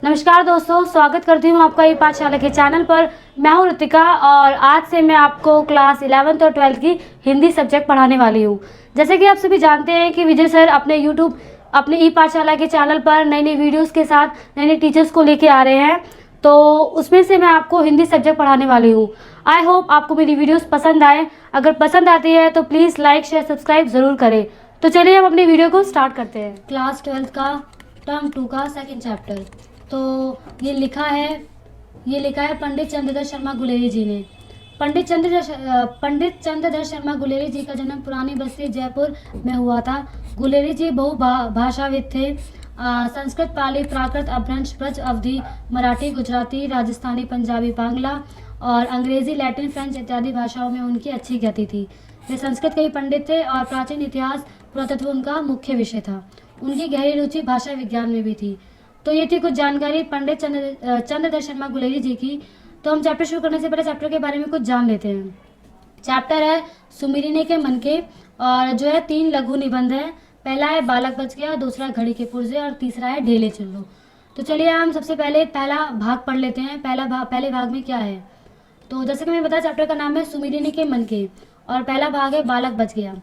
नमस्कार दोस्तों, स्वागत करती हूँ आपका ई पाठशाला के चैनल पर। मैं हूँ ऋतिका और आज से मैं आपको क्लास 11th और 12th की हिंदी सब्जेक्ट पढ़ाने वाली हूँ। जैसे कि आप सभी जानते हैं कि विजय सर अपने ई पाठशाला के चैनल पर नई नई वीडियोस के साथ नए नए टीचर्स को लेके आ रहे हैं, तो उसमें से मैं आपको हिंदी सब्जेक्ट पढ़ाने वाली हूँ। आई होप आपको मेरी वीडियोज़ पसंद आए। अगर पसंद आती है तो प्लीज़ लाइक शेयर सब्सक्राइब ज़रूर करें। तो चलिए हम अपनी वीडियो को स्टार्ट करते हैं। क्लास 12th का टर्म 2 का सेकेंड चैप्टर। तो ये लिखा है पंडित चंद्रधर शर्मा गुलेरी जी ने। पंडित चंद्रधर शर्मा गुलेरी जी का जन्म पुरानी बस्ती जयपुर में हुआ था। गुलेरी जी भाषाविद थे। संस्कृत, पाली, प्राकृत, अपभ्रंश, ब्रज, अवधी, मराठी, गुजराती, राजस्थानी, पंजाबी, बांग्ला और अंग्रेजी, लैटिन, फ्रेंच इत्यादि भाषाओं में उनकी अच्छी गति थी। वे संस्कृत के ही पंडित थे और प्राचीन इतिहास पुरातत्व उनका मुख्य विषय था। उनकी गहरी रुचि भाषा विज्ञान में भी थी। तो ये थी कुछ जानकारी पंडित चंद्रधर शर्मा गुलेरी जी की। तो हम चैप्टर शुरू करने से पहले चैप्टर के बारे में कुछ जान लेते हैं। चैप्टर है सुमिरने के मन के, और जो है 3 लघु निबंध है। पहला है बालक बच गया, दूसरा घड़ी के पुर्जे और तीसरा है ढेले चलो। तो चलिए हम सबसे पहले पहला भाग पढ़ लेते हैं। पहले भाग में क्या है, तो जैसे कि मैंने बताया चैप्टर का नाम है सुमिरने के मन के और पहला भाग है बालक बच गया।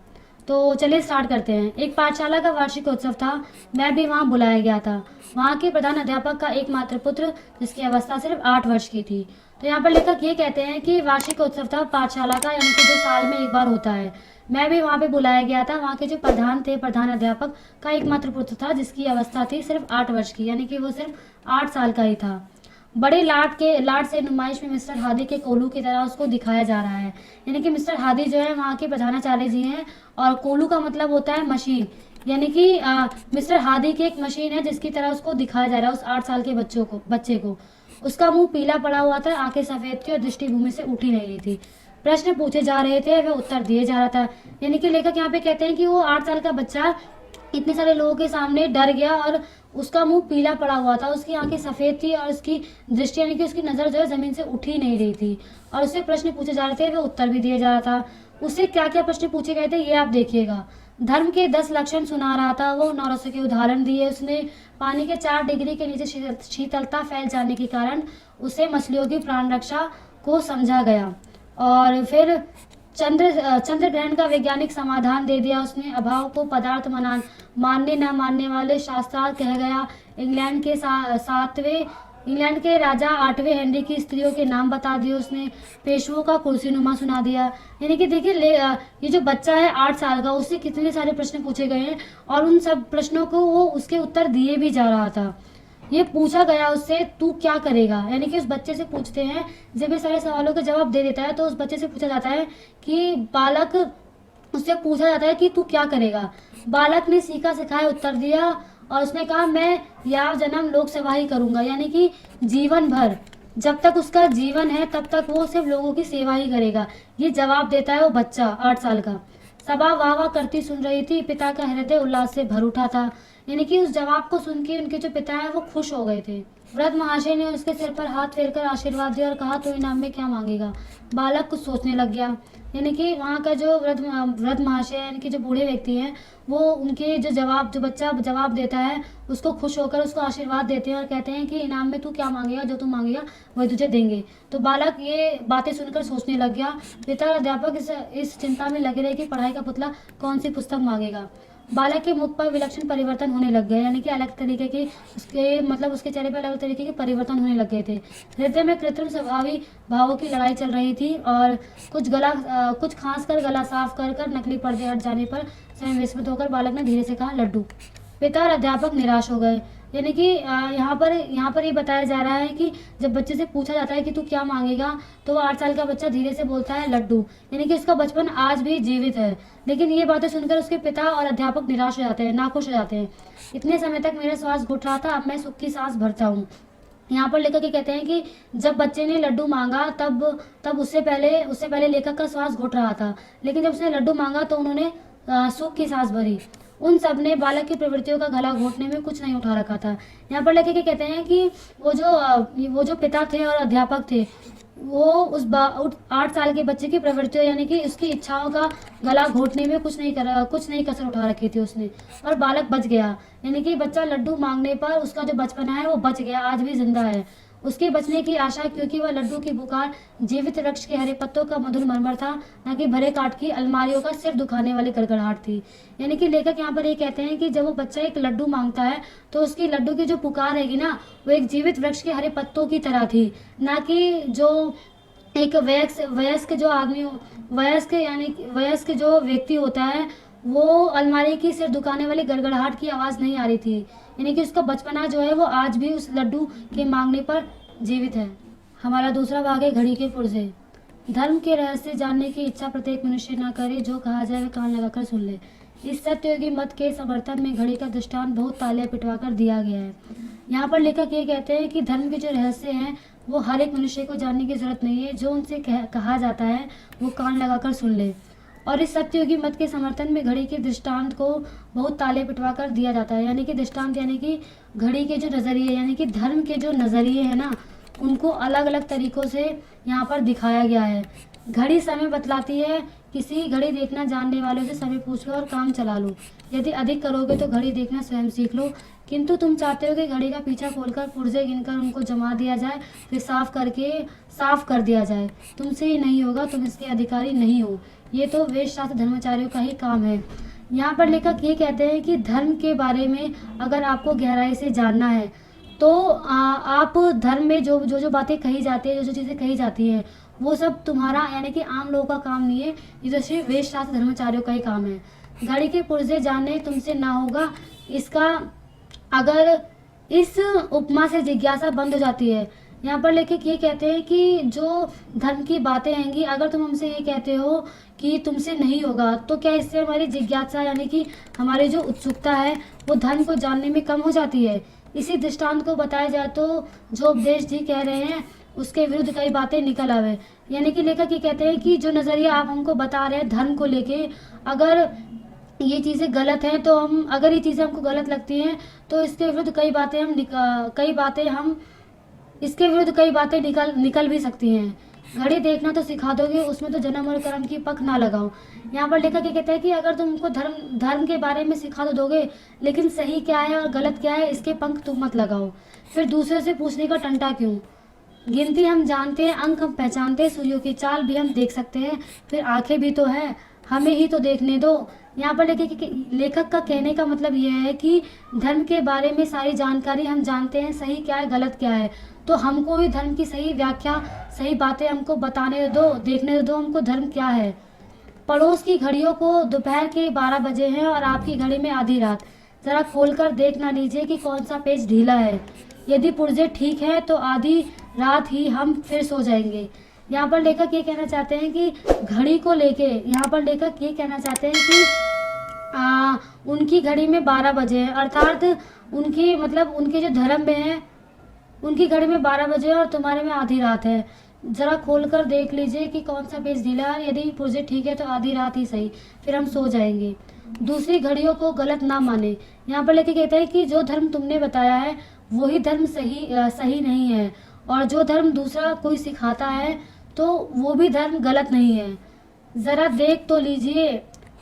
तो चलिए स्टार्ट करते हैं। एक पाठशाला का वार्षिक उत्सव था। मैं भी वहाँ बुलाया गया था। वहाँ के प्रधान अध्यापक का एकमात्र पुत्र, जिसकी अवस्था सिर्फ 8 वर्ष की थी। तो यहाँ पर लेखक ये कहते हैं कि वार्षिक उत्सव था पाठशाला का, यानी कि जो साल में एक बार होता है। मैं भी वहाँ पे बुलाया गया था। वहाँ के जो प्रधान अध्यापक का एकमात्र पुत्र था, जिसकी अवस्था थी सिर्फ 8 वर्ष की, यानी कि वो सिर्फ 8 साल का ही था। बड़े लाड से नुमाइश में मिस्टर हादी के कोलू की तरह उसको दिखाया जा रहा है। यानी कि मिस्टर हादी जो है वहाँ के प्रधानाचार्य जी हैं, और कोलू का मतलब होता है मशीन। यानी कि मिस्टर हादी की एक मशीन है जिसकी तरह उसको दिखाया जा रहा है उस 8 साल के बच्चे को। उसका मुंह पीला पड़ा हुआ था, आंखें सफेद थी और दृष्टि भूमि से उठी नहीं रही थी। प्रश्न पूछे जा रहे थे, वह उत्तर दिए जा रहा था। यानी कि लेखक यहाँ पे कहते हैं कि वो 8 साल का बच्चा इतने सारे लोगों के सामने डर गया और उसका मुंह पीला पड़ा हुआ था, उसकी आंखें सफेद थी और उसकी दृष्टि यानी कि उसकी नजर जो है जमीन से उठ ही नहीं रही थी। और उससे प्रश्न पूछे जा रहे थे, वह उत्तर भी दिए जा रहा था। उससे क्या क्या प्रश्न पूछे गए थे ये आप देखिएगा। धर्म के 10 लक्षण सुना रहा था वो। नौरसों के उदाहरण दिए उसने। पानी के 4 डिग्री के नीचे शीतलता फैल जाने के कारण उसे मछलियों की प्राण रक्षा को समझा गया। और फिर चंद्र ग्रहण का वैज्ञानिक समाधान दे दिया उसने। अभाव को पदार्थ मानने न मानने वाले शास्त्रार्थ कह गया। इंग्लैंड के राजा 8वें हेनरी की स्त्रियों के नाम बता दिए उसने। पेशवों का कुर्सीनुमा सुना दिया। यानी कि देखिए ये जो बच्चा है 8 साल का, उससे कितने सारे प्रश्न पूछे गए हैं और उन सब प्रश्नों को वो उसके उत्तर दिए भी जा रहा था। ये पूछा गया उससे, तू क्या करेगा, यानी कि उस बच्चे से पूछते हैं। जब ये सारे सवालों के जवाब दे देता है तो उस बच्चे से पूछा जाता है कि उससे पूछा जाता है कि तू क्या करेगा। बालक ने सीखा सिखाया उत्तर दिया और उसने कहा मैं याव जन्म लोक सेवा ही करूंगा। यानी कि जीवन भर, जब तक उसका जीवन है तब तक वो सिर्फ लोगों की सेवा ही करेगा। ये जवाब देता है वो बच्चा 8 साल का। सभा वाह वाह करती सुन रही थी। पिता का हृदय उल्लास से भर उठा था। यानी कि उस जवाब को सुन के उनके जो पिता है वो खुश हो गए थे। वृद्ध महाशय ने उसके सिर पर हाथ फेरकर आशीर्वाद दिया और कहा तो इनाम में क्या मांगेगा। बालक कुछ सोचने लग गया। यानी कि वहाँ का जो वृद्ध महाशय यानी कि जो बूढ़े व्यक्ति हैं, वो उनके जो बच्चा जवाब देता है उसको खुश होकर उसको आशीर्वाद देते हैं और कहते हैं कि इनाम में तू क्या मांगेगा, जो तू मांगेगा वही तुझे देंगे। तो बालक ये बातें सुनकर सोचने लग गया। पिता और अध्यापक इस चिंता में लगे रहे कि पढ़ाई का पुतला कौन सी पुस्तक मांगेगा। बालक के मुख पर विलक्षण परिवर्तन होने लग गए, यानी कि अलग तरीके के उसके चेहरे पर अलग तरीके के परिवर्तन होने लग गए थे। हृदय में कृत्रिम स्वभावी भावों की लड़ाई चल रही थी और कुछ खांस कर गला साफ कर नकली पर्दे हट जाने पर स्वयं विस्मित होकर बालक ने धीरे से कहा लड्डू। पिता और अध्यापक निराश हो गए। यानी कि यहाँ पर ये बताया जा रहा है कि जब बच्चे से पूछा जाता है कि तू क्या मांगेगा, तो वो 8 साल का बच्चा धीरे से बोलता है लड्डू। यानी कि उसका बचपन आज भी जीवित है। लेकिन ये बातें सुनकर उसके पिता और अध्यापक निराश हो जाते हैं, नाखुश हो जाते हैं। इतने समय तक मेरा श्वास घुट रहा था, अब मैं सुख की सांस भरता हूँ। यहाँ पर लेखक ये कहते हैं कि जब बच्चे ने लड्डू मांगा तब उससे पहले लेखक का श्वास घुट रहा था, लेकिन जब उसने लड्डू मांगा तो उन्होंने सुख की सांस भरी। उन सब ने बालक की प्रवृत्तियों का गला घोटने में कुछ नहीं उठा रखा था। यहाँ पर लेखक ये कहते हैं कि वो जो पिता थे और अध्यापक थे, वो 8 साल के बच्चे की प्रवृत्तियों यानी कि उसकी इच्छाओं का गला घोटने में कुछ नहीं कसर उठा रखी थी उसने, और बालक बच गया। यानी कि बच्चा लड्डू मांगने पर उसका जो बचपना है वो बच गया, आज भी जिंदा है। उसके बचने की आशा, क्योंकि वह लड्डू की पुकार जीवित वृक्ष के हरे पत्तों का मधुर मरमर था, न कि भरे काठ की अलमारियों का सिर दुखाने वाली गड़गड़ाहट थी। यानी कि लेखक यहाँ पर ये कहते हैं कि जब वो बच्चा एक लड्डू मांगता है तो उसकी लड्डू की जो पुकार रहेगी ना, वो एक जीवित वृक्ष के हरे पत्तों की तरह थी, ना कि जो एक वयस्क जो आदमी, वयस्क जो व्यक्ति होता है, वो अलमारी की सिर दुखाने वाली गड़गड़ाहट की आवाज़ नहीं आ रही थी। यानी कि उसका बचपना जो है वो आज भी उस लड्डू के मांगने पर जीवित है। हमारा दूसरा भाग है घड़ी के पुर्जे। धर्म के रहस्य जानने की इच्छा प्रत्येक मनुष्य न करे, जो कहा जाए वह कान लगाकर सुन ले। इस सत्ययोगी मत के समर्थन में घड़ी का दृष्टांत बहुत तालियां पिटवाकर दिया गया है। यहाँ पर लेखक ये कहते हैं कि धर्म के जो रहस्य हैं वो हर एक मनुष्य को जानने की जरूरत नहीं है, जो उनसे कहा जाता है वो कान लगाकर सुन ले। और इस सत्ययोगी मत के समर्थन में घड़ी के दृष्टांत को बहुत ताले पिटवा कर दिया जाता है। यानी कि दृष्टांत यानी कि घड़ी के जो नज़रिए, यानी कि धर्म के जो नज़रिए हैं ना, उनको अलग अलग तरीक़ों से यहाँ पर दिखाया गया है। घड़ी समय बतलाती है, किसी घड़ी देखना जानने वालों से समय पूछ लो और काम चला लो। यदि अधिक करोगे तो घड़ी देखना स्वयं सीख लो, किंतु तुम चाहते हो कि घड़ी का पीछा खोलकर पुर्जे गिनकर उनको जमा दिया जाए, फिर साफ कर दिया जाए। तुमसे ये नहीं होगा, तुम इसके अधिकारी नहीं हो। ये तो वेद शास्त्र धर्माचार्यों का ही काम है। यहाँ पर लेखक ये कहते हैं कि धर्म के बारे में अगर आपको गहराई से जानना है तो आप धर्म में जो बातें कही जाती है, जो चीज़ें कही जाती हैं, वो सब तुम्हारा यानी कि आम लोगों का काम नहीं है, ये तो सिर्फ वेद शास्त्र धर्माचार्यों का ही काम है। घड़ी के पुर्जे जानने तुमसे ना होगा, इसका अगर इस उपमा से जिज्ञासा बंद हो जाती है। यहाँ पर लेखक ये कहते हैं कि जो धर्म की बातें हैंगी, अगर तुम हमसे ये कहते हो कि तुमसे नहीं होगा, तो क्या इससे हमारी जिज्ञासा यानी कि हमारी जो उत्सुकता है वो धर्म को जानने में कम हो जाती है। इसी दृष्टांत को बताया जाए तो जो उपदेश जी कह रहे हैं उसके विरुद्ध कई बातें निकल आवे। यानी कि लेखक ये कहते हैं कि जो नज़रिया आप हमको बता रहे हैं धर्म को लेके, अगर ये चीज़ें गलत हैं तो अगर ये चीज़ें हमको गलत लगती हैं तो इसके विरुद्ध कई बातें निकल भी सकती हैं। घड़ी देखना तो सिखा दोगे, उसमें तो जन्म और कर्म की पक ना लगाओ। यहाँ पर लेखक ये कहते हैं कि अगर तुम उनको धर्म के बारे में सिखा तो दोगे, लेकिन सही क्या है और गलत क्या है इसके पंख तुम मत लगाओ। फिर दूसरे से पूछने का टंटा क्यों? गिनती हम जानते हैं, अंक हम पहचानते हैं, सूर्यों की चाल भी हम देख सकते हैं, फिर आंखें भी तो है, हमें ही तो देखने दो। यहाँ पर लेखक का कहने का मतलब यह है कि धर्म के बारे में सारी जानकारी हम जानते हैं, सही क्या है गलत क्या है, तो हमको भी धर्म की सही व्याख्या, सही बातें हमको बताने दो, देखने दो हमको धर्म क्या है। पड़ोस की घड़ियों को दोपहर के 12 बजे हैं और आपकी घड़ी में आधी रात। जरा खोलकर देख ना लीजिए कि कौन सा पेज ढीला है। यदि पुर्जे ठीक है तो आधी रात ही हम फिर सो जाएंगे। यहाँ पर लेखक ये कहना चाहते हैं कि घड़ी को लेके, यहाँ पर लेखक ये कहना चाहते हैं कि उनकी घड़ी में 12 बजे हैं, अर्थात उनके जो धर्म में है उनकी घड़ी में 12 बजे है और तुम्हारे में आधी रात है। जरा खोलकर देख लीजिए कि कौन सा पेज ढीला है, यदि पुर्जे ठीक है तो आधी रात ही सही, फिर हम सो जाएंगे। दूसरी घड़ियों को गलत ना माने। यहाँ पर लेके कहते हैं कि जो धर्म तुमने बताया है वही धर्म सही नहीं है, और जो धर्म दूसरा कोई सिखाता है तो वो भी धर्म गलत नहीं है। ज़रा देख तो लीजिए,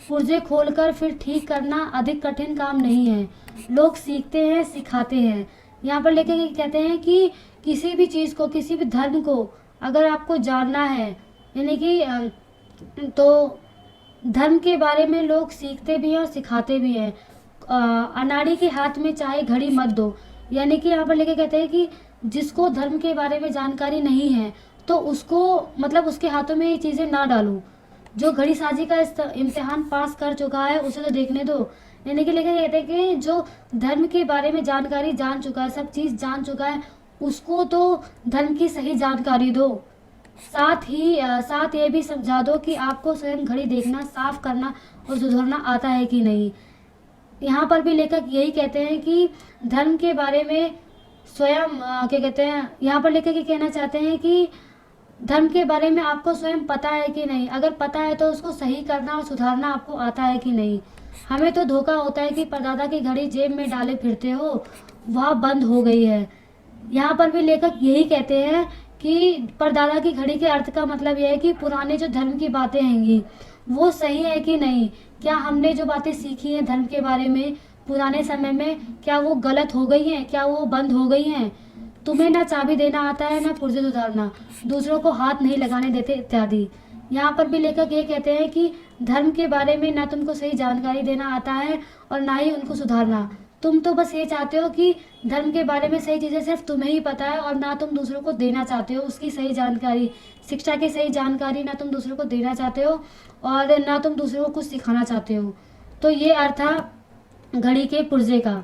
पुर्जे खोलकर फिर ठीक करना अधिक कठिन काम नहीं है। लोग सीखते हैं, सिखाते हैं। यहाँ पर लेके कहते हैं कि किसी भी चीज़ को, किसी भी धर्म को अगर आपको जानना है, यानी कि तो धर्म के बारे में लोग सीखते भी हैं और सिखाते भी हैं। अनाड़ी के हाथ में चाहे घड़ी मत दो। यानी कि यहाँ पर लेके कहते हैं कि जिसको धर्म के बारे में जानकारी नहीं है तो उसको उसके हाथों में ये चीज़ें ना डालो। जो घड़ी साजी का इम्तिहान पास कर चुका है उसे तो देखने दो। यानी कि लेके कहते हैं कि जो धर्म के बारे में जानकारी जान चुका है, सब चीज़ जान चुका है, उसको तो धर्म की सही जानकारी दो। साथ ये भी समझा दो कि आपको स्वयं घड़ी देखना, साफ करना और सुधारना आता है कि नहीं। यहाँ पर भी लेखक यही कहते हैं कि धर्म के बारे में स्वयं यहाँ पर लेखक ये कहना चाहते हैं कि धर्म के बारे में आपको स्वयं पता है कि नहीं। अगर पता है तो उसको सही करना और सुधारना आपको आता है कि नहीं। हमें तो धोखा होता है कि परदादा की घड़ी जेब में डाले फिरते हो, वह बंद हो गई है। यहाँ पर भी लेखक यही कहते हैं कि परदादा की घड़ी के अर्थ का मतलब यह है कि पुराने जो धर्म की बातें हैंगी वो सही है कि नहीं, क्या हमने जो बातें सीखी हैं धर्म के बारे में पुराने समय में, क्या वो गलत हो गई हैं, क्या वो बंद हो गई हैं। तुम्हें ना चाबी देना आता है, ना पुर्जे सुधारना, दूसरों को हाथ नहीं लगाने देते इत्यादि। यहाँ पर भी लेखक ये कहते हैं कि धर्म के बारे में ना तुमको सही जानकारी देना आता है और ना ही उनको सुधारना। तुम तो बस ये चाहते हो कि धर्म के बारे में सही चीज़ें सिर्फ तुम्हें ही पता है और ना तुम दूसरों को देना चाहते हो उसकी सही जानकारी, शिक्षा की सही जानकारी ना तुम दूसरों को देना चाहते हो और ना तुम दूसरों को कुछ सिखाना चाहते हो। तो ये अर्थ था घड़ी के पुर्जे का।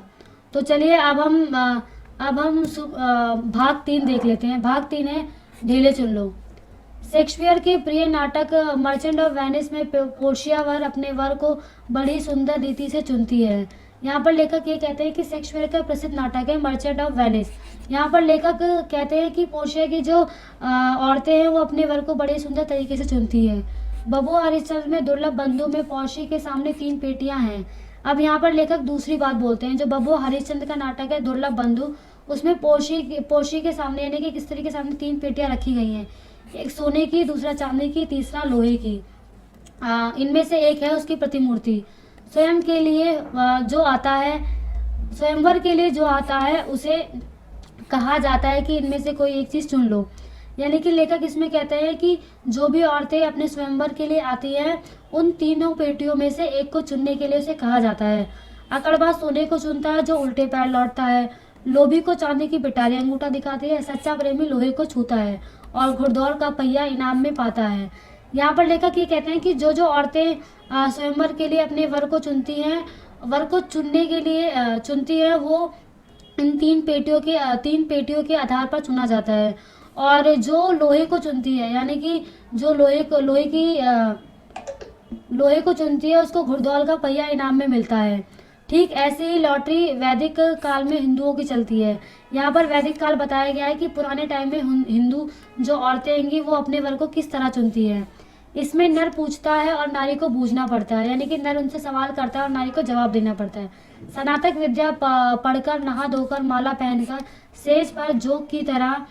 तो चलिए अब हम भाग 3 देख लेते हैं। भाग 3 है ढीले चुन लो। शेक्सपियर के प्रिय नाटक मर्चेंट ऑफ वेनिस में पोर्शिया वर अपने वर को बड़ी सुंदर रीति से चुनती है। यहाँ पर लेखक ये कहते हैं कि शेक्सपियर का प्रसिद्ध नाटक है मर्चेंट ऑफ वेनिस। यहाँ पर लेखक कहते हैं कि पोर्शिया की जो औरतें हैं वो अपने वर को बड़े सुंदर तरीके से चुनती है। बबो हरिश्चंद्र में दुर्लभ बंधु में पौशी के सामने 3 पेटियां हैं। अब यहाँ पर लेखक दूसरी बात बोलते हैं। जो बबो हरिश्चंद्र का नाटक है दुर्लभ बंधु, उसमें पोशी के सामने यानी कि स्त्री के सामने 3 पेटियां रखी गई हैं, एक सोने की, दूसरा चांदी की, तीसरा लोहे की। इनमें से एक है उसकी प्रतिमूर्ति। स्वयं के लिए जो आता है, स्वयंवर के लिए जो आता है उसे कहा जाता है कि इनमें से कोई एक चीज चुन लो। यानी कि लेखक इसमें कहते हैं कि जो भी औरतें अपने स्वयंवर के लिए आती हैं उन तीनों पेटियों में से एक को चुनने के लिए उसे कहा जाता है। अकड़बाज सोने को चुनता है जो उल्टे पैर लौटता है, लोभी को चांदी की पिटारी अंगूठा दिखाती है, सच्चा प्रेमी लोहे को छूता है और घुड़दौड़ का पहिया इनाम में पाता है। यहाँ पर लेखक ये कहते हैं कि जो जो औरतें स्वयंवर के लिए अपने वर को चुनती हैं, वर को चुनने के लिए चुनती है, वो इन 3 पेटियों के आधार पर चुना जाता है। और जो लोहे को चुनती है यानी कि जो लोहे को चुनती है उसको घुड़दौड़ का पहिया इनाम में मिलता है। ठीक ऐसे ही लॉटरी वैदिक काल में हिंदुओं की चलती है। यहाँ पर वैदिक काल बताया गया है कि पुराने टाइम में हिंदू जो औरतें होंगी वो अपने वर को किस तरह चुनती है। इसमें नर पूछता है और नारी को बूझना पड़ता है, यानी कि नर उनसे सवाल करता है और नारी को जवाब देना पड़ता है। स्नातक विद्या पढ़कर, नहा धोकर, माला पहनकर सेज पर जोग की तरह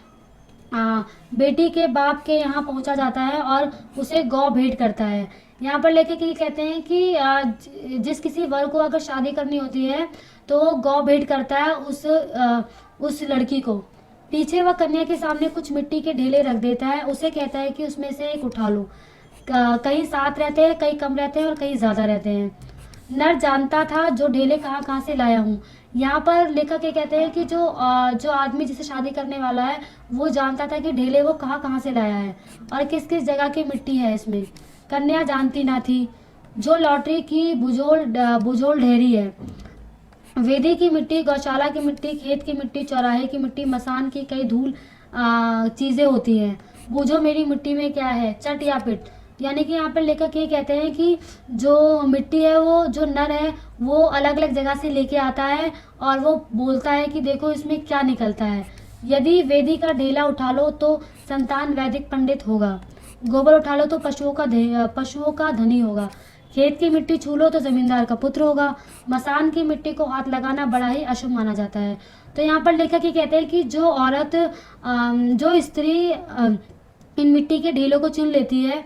बेटी के बाप के यहाँ पहुंचा जाता है और उसे गौ भेंट करता है। यहाँ पर लेके ये कहते हैं कि जिस किसी वर को अगर शादी करनी होती है तो वो गौ भेंट करता है उस लड़की को। पीछे वह कन्या के सामने कुछ मिट्टी के ढेले रख देता है, उसे कहता है कि उसमें से एक उठा लो। कई 7 रहते हैं, कई कम रहते हैं और कई ज्यादा रहते हैं। नर जानता था जो ढेले कहाँ कहाँ से लाया हूँ। यहाँ पर लेखक ये कहते हैं कि जो आदमी जिसे शादी करने वाला है वो जानता था कि ढेले वो कहाँ कहाँ से लाया है और किस किस जगह की मिट्टी है इसमें। कन्या जानती ना थी जो लॉटरी की बुझोल ढेरी है। वेदी की मिट्टी, गौशाला की मिट्टी, खेत की मिट्टी, चौराहे की मिट्टी, मसान की कई धूल चीजें होती हैं। बूझो मेरी मिट्टी में क्या है, चट या पिट। यानी कि यहाँ पर लेखक ये कहते हैं कि जो मिट्टी है वो जो नर है वो अलग अलग जगह से लेके आता है और वो बोलता है कि देखो इसमें क्या निकलता है। यदि वेदी का ढेला उठा लो तो संतान वैदिक पंडित होगा, गोबर उठा लो तो पशुओं का धनी होगा, खेत की मिट्टी छू लो तो जमींदार का पुत्र होगा, मसान की मिट्टी को हाथ लगाना बड़ा ही अशुभ माना जाता है। तो यहाँ पर लेखक ये कहते हैं कि जो स्त्री इन मिट्टी के ढेलों को चुन लेती है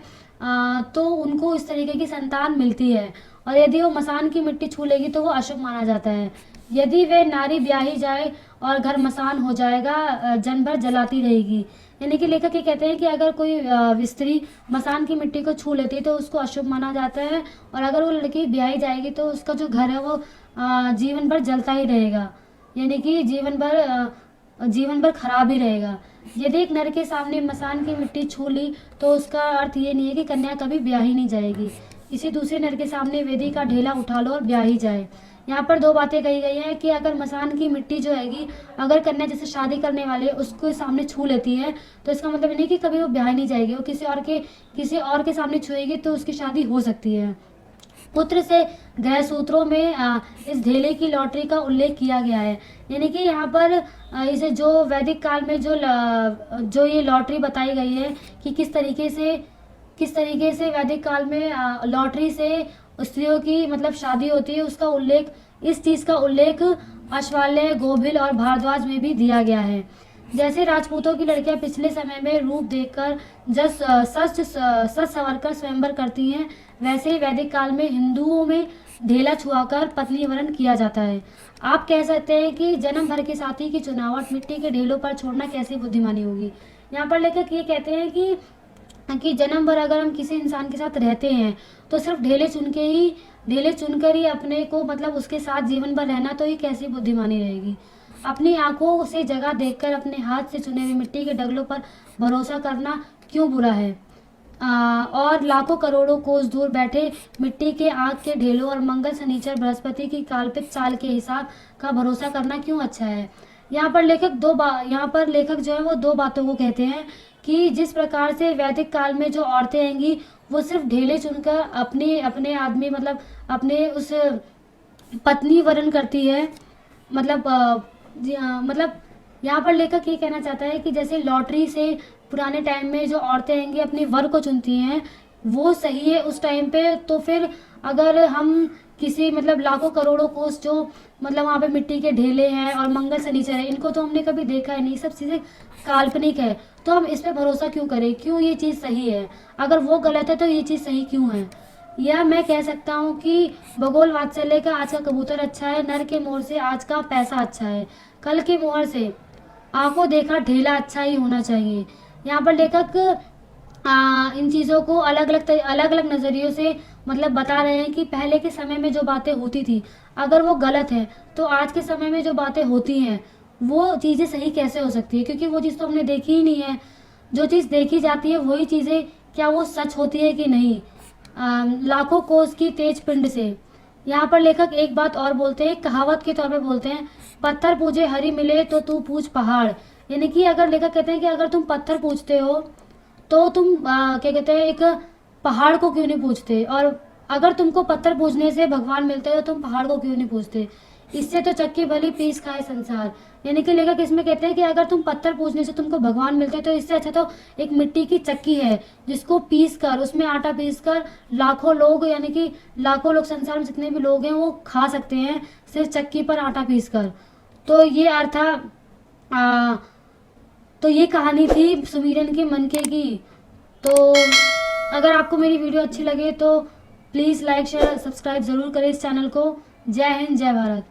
तो उनको इस तरीके की संतान मिलती है और यदि वो मसान की मिट्टी छू लेगी तो वो अशुभ माना जाता है। यदि वे नारी ब्याही जाए और घर मसान हो जाएगा, जन भर जलाती रहेगी। यानी कि लेखक ये कहते हैं कि अगर कोई स्त्री मसान की मिट्टी को छू लेती है तो उसको अशुभ माना जाता है और अगर वो लड़की ब्याही जाएगी तो उसका जो घर है वो जीवन भर जलता ही रहेगा, यानी कि जीवन भर खराब ही रहेगा। यदि एक नर के सामने मसान की मिट्टी छू ली तो उसका अर्थ ये नहीं है कि कन्या कभी ब्याही नहीं जाएगी। इसी दूसरे नर के सामने वेदी का ढेला उठा लो और ब्याही जाए। यहाँ पर 2 बातें कही गई हैं कि अगर मसान की मिट्टी जो हैगी अगर कन्या जैसे शादी करने वाले उसको सामने छू लेती है तो इसका मतलब नहीं कि कभी वो ब्याही नहीं जाएगी, वो किसी और के सामने छुएगी तो उसकी शादी हो सकती है। पुत्र से ग्रह सूत्रों में इस ढेले की लॉटरी का उल्लेख किया गया है। यानी कि यहाँ पर इसे जो वैदिक काल में जो ये लॉटरी बताई गई है कि किस तरीके से वैदिक काल में लॉटरी से स्त्रियों की मतलब शादी होती है, उसका उल्लेख, इस चीज का उल्लेख अश्वालय, गोभिल और भारद्वाज में भी दिया गया है। जैसे राजपूतों की लड़कियां पिछले समय में रूप देखकर सच संवरकर स्वयंवर करती हैं, वैसे ही वैदिक काल में हिंदुओं में ढेला छुआकर पत्नी वरण किया जाता है। आप कह सकते हैं कि जन्म भर के साथी की चुनावट मिट्टी के ढेलों पर छोड़ना कैसी बुद्धिमानी होगी। यहाँ पर लेखक ये कहते हैं कि जन्म भर अगर हम किसी इंसान के साथ रहते हैं तो सिर्फ ढेले चुनकर ही अपने को मतलब उसके साथ जीवन भर रहना, तो ये कैसी बुद्धिमानी रहेगी। अपनी आंखों से जगह देखकर अपने हाथ से चुने हुए मिट्टी के डगलों पर भरोसा करना क्यों बुरा है। और लाखों करोड़ों कोस दूर बैठे मिट्टी के आग के ढेलों और मंगल शनिचर बृहस्पति की काल्पनिक चाल के हिसाब का भरोसा करना क्यों अच्छा है। यहाँ पर लेखक जो है वो दो बातों को कहते हैं कि जिस प्रकार से वैदिक काल में जो औरतें आएंगी वो सिर्फ ढेले चुनकर अपने आदमी मतलब अपने उस पत्नी वरण करती है। मतलब जी हाँ, मतलब यहाँ पर लेखक ये कहना चाहता है कि जैसे लॉटरी से पुराने टाइम में जो औरतें आएंगी अपने वर को चुनती हैं वो सही है उस टाइम पे, तो फिर अगर हम किसी मतलब लाखों करोड़ों कोस जो मतलब वहाँ पे मिट्टी के ढेले हैं और मंगल शनिचर है, इनको तो हमने कभी देखा ही नहीं, सब चीज़ें काल्पनिक है, तो हम इस पे भरोसा क्यों करें, क्यों ये चीज़ सही है, अगर वो गलत है तो ये चीज़ सही क्यों है। या मैं कह सकता हूँ कि भगोल वात्सल्य का आज का कबूतर अच्छा है, नर के मोर से आज का पैसा अच्छा है, कल की मोहर से आंखों देखा ढेला अच्छा ही होना चाहिए। यहाँ पर लेखक इन चीज़ों को अलग अलग नज़रियों से मतलब बता रहे हैं कि पहले के समय में जो बातें होती थी अगर वो गलत है तो आज के समय में जो बातें होती हैं वो चीज़ें सही कैसे हो सकती है, क्योंकि वो चीज़ तो हमने देखी ही नहीं है। जो चीज़ देखी जाती है वही चीज़ें क्या वो सच होती है कि नहीं। लाखों कोस की तेज पिंड से यहाँ पर लेखक एक बात और बोलते हैं, कहावत के तौर पे बोलते हैं, पत्थर पूजे हरी मिले तो तू पूछ पहाड़। यानी कि अगर लेखक कहते हैं कि अगर तुम पत्थर पूछते हो तो तुम क्या कहते हैं एक पहाड़ को क्यों नहीं पूछते, और अगर तुमको पत्थर पूछने से भगवान मिलते हो तो तुम पहाड़ को क्यों नहीं पूछते। इससे तो चक्की भली पीस खाए संसार। यानी कि लेखक इसमें कहते हैं कि अगर तुम पत्थर पूछने से तुमको भगवान मिलते हैं तो इससे अच्छा तो एक मिट्टी की चक्की है जिसको पीस कर उसमें आटा पीस कर लाखों लोग यानी कि लाखों लोग संसार में जितने भी लोग हैं वो खा सकते हैं सिर्फ चक्की पर आटा पीस कर। तो ये अर्थ था तो ये कहानी थी सुमीरन के मनके की। तो अगर आपको मेरी वीडियो अच्छी लगे तो प्लीज़ लाइक शेयर सब्सक्राइब ज़रूर करें इस चैनल को। जय हिंद जय भारत।